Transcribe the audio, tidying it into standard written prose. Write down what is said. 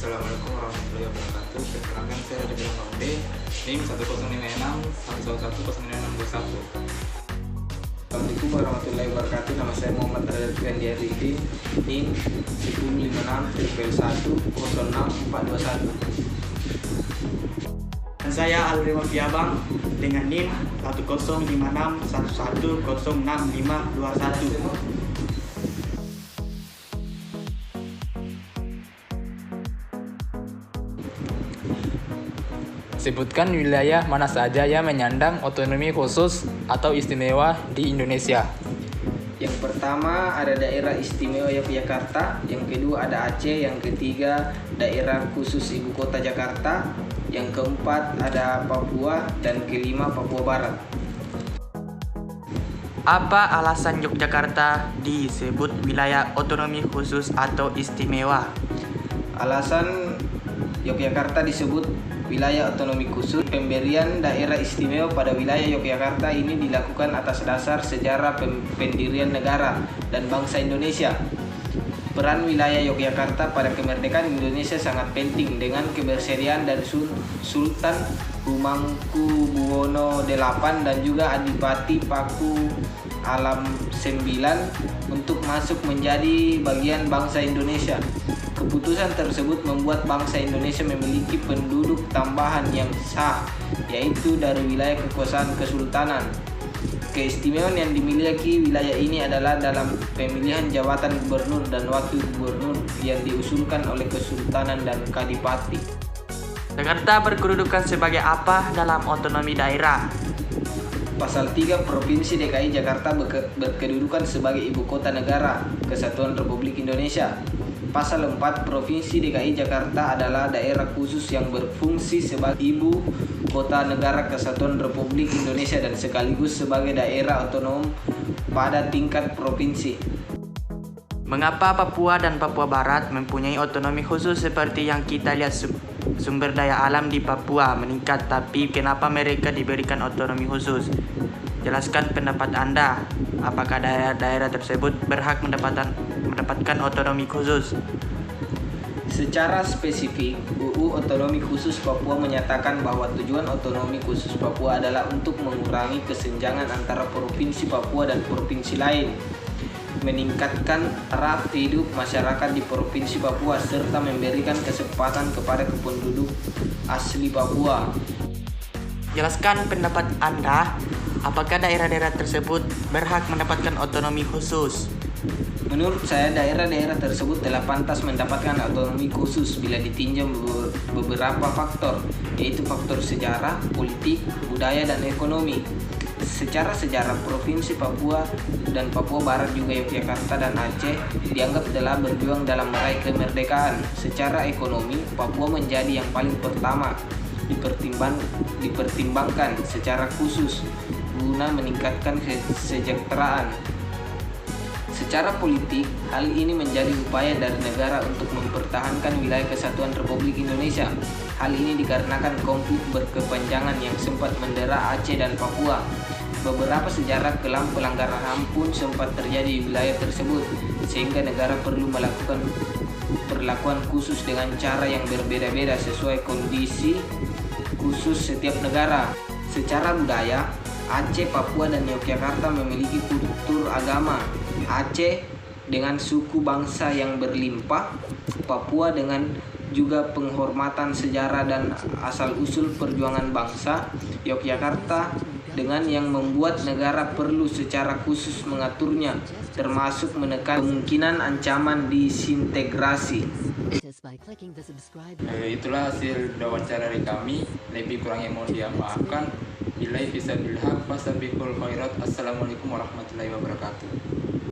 Assalamualaikum warahmatullahi wabarakatuh. Perkenalkan, saya Raditya Bilang Kaude, NIM 1056 111 Assalamualaikum warahmatullahi wabarakatuh. Nama saya Muhammad Raditya Bilang, NIM 1056 Dan saya Alrima Piabang dengan NIM 105611066521. Sebutkan wilayah mana saja yang menyandang otonomi khusus atau istimewa di Indonesia. Yang pertama ada daerah istimewa Yogyakarta, yang kedua ada Aceh, yang ketiga daerah khusus ibu kota Jakarta, yang keempat ada Papua, dan kelima Papua Barat. Apa alasan Yogyakarta disebut wilayah otonomi khusus atau istimewa? Alasan Yogyakarta disebut wilayah otonomi khusus, pemberian daerah istimewa pada wilayah Yogyakarta ini dilakukan atas dasar sejarah pendirian negara dan bangsa Indonesia. Peran wilayah Yogyakarta pada kemerdekaan Indonesia sangat penting dengan keberserian dari Sultan Hamengkubuwono VIII dan juga Adipati Paku Alam IX untuk masuk menjadi bagian bangsa Indonesia. Keputusan tersebut membuat bangsa Indonesia memiliki penduduk tambahan yang sah, yaitu dari wilayah kekuasaan kesultanan. Keistimewaan yang dimiliki wilayah ini adalah dalam pemilihan jabatan gubernur dan wakil gubernur yang diusulkan oleh kesultanan dan kadipati. Jakarta berkedudukan sebagai apa dalam otonomi daerah? Pasal 3 Provinsi DKI Jakarta berkedudukan sebagai ibu kota negara Kesatuan Republik Indonesia. Pasal 4 Provinsi DKI Jakarta adalah daerah khusus yang berfungsi sebagai ibu kota negara Kesatuan Republik Indonesia dan sekaligus sebagai daerah otonom pada tingkat provinsi. Mengapa Papua dan Papua Barat mempunyai otonomi khusus seperti yang kita lihat sumber daya alam di Papua meningkat, tapi kenapa mereka diberikan otonomi khusus? Jelaskan pendapat Anda. Apakah daerah-daerah tersebut berhak mendapatkan otonomi khusus? Secara spesifik, UU Otonomi Khusus Papua menyatakan bahwa tujuan otonomi khusus Papua adalah untuk mengurangi kesenjangan antara provinsi Papua dan provinsi lain, meningkatkan taraf hidup masyarakat di provinsi Papua, serta memberikan kesempatan kepada penduduk asli Papua. Jelaskan pendapat Anda. Apakah daerah-daerah tersebut berhak mendapatkan otonomi khusus? Menurut saya, daerah-daerah tersebut telah pantas mendapatkan otonomi khusus bila ditinjau beberapa faktor, yaitu faktor sejarah, politik, budaya, dan ekonomi. Secara sejarah, Provinsi Papua dan Papua Barat juga Yogyakarta dan Aceh dianggap telah berjuang dalam meraih kemerdekaan. Secara ekonomi, Papua menjadi yang paling pertama dipertimbangkan secara khusus guna meningkatkan kesejahteraan. Secara politik, hal ini menjadi upaya dari negara untuk mempertahankan wilayah kesatuan Republik Indonesia. Hal ini dikarenakan konflik berkepanjangan yang sempat mendera Aceh dan Papua. Beberapa sejarah kelam pelanggaran HAM pun sempat terjadi di wilayah tersebut, sehingga negara perlu melakukan perlakuan khusus dengan cara yang berbeda-beda sesuai kondisi khusus setiap negara. Secara budaya, Aceh, Papua, dan Yogyakarta memiliki kultur agama. Aceh dengan suku bangsa yang berlimpah, Papua dengan juga penghormatan sejarah dan asal-usul perjuangan bangsa, Yogyakarta dengan yang membuat negara perlu secara khusus mengaturnya, termasuk menekan kemungkinan ancaman disintegrasi. Itulah hasil wawancara dari kami. Lebih kurangnya mohon dimaafkan. Billahi fisabilillah, fasabiqul khairat. Assalamualaikum warahmatullahi wabarakatuh.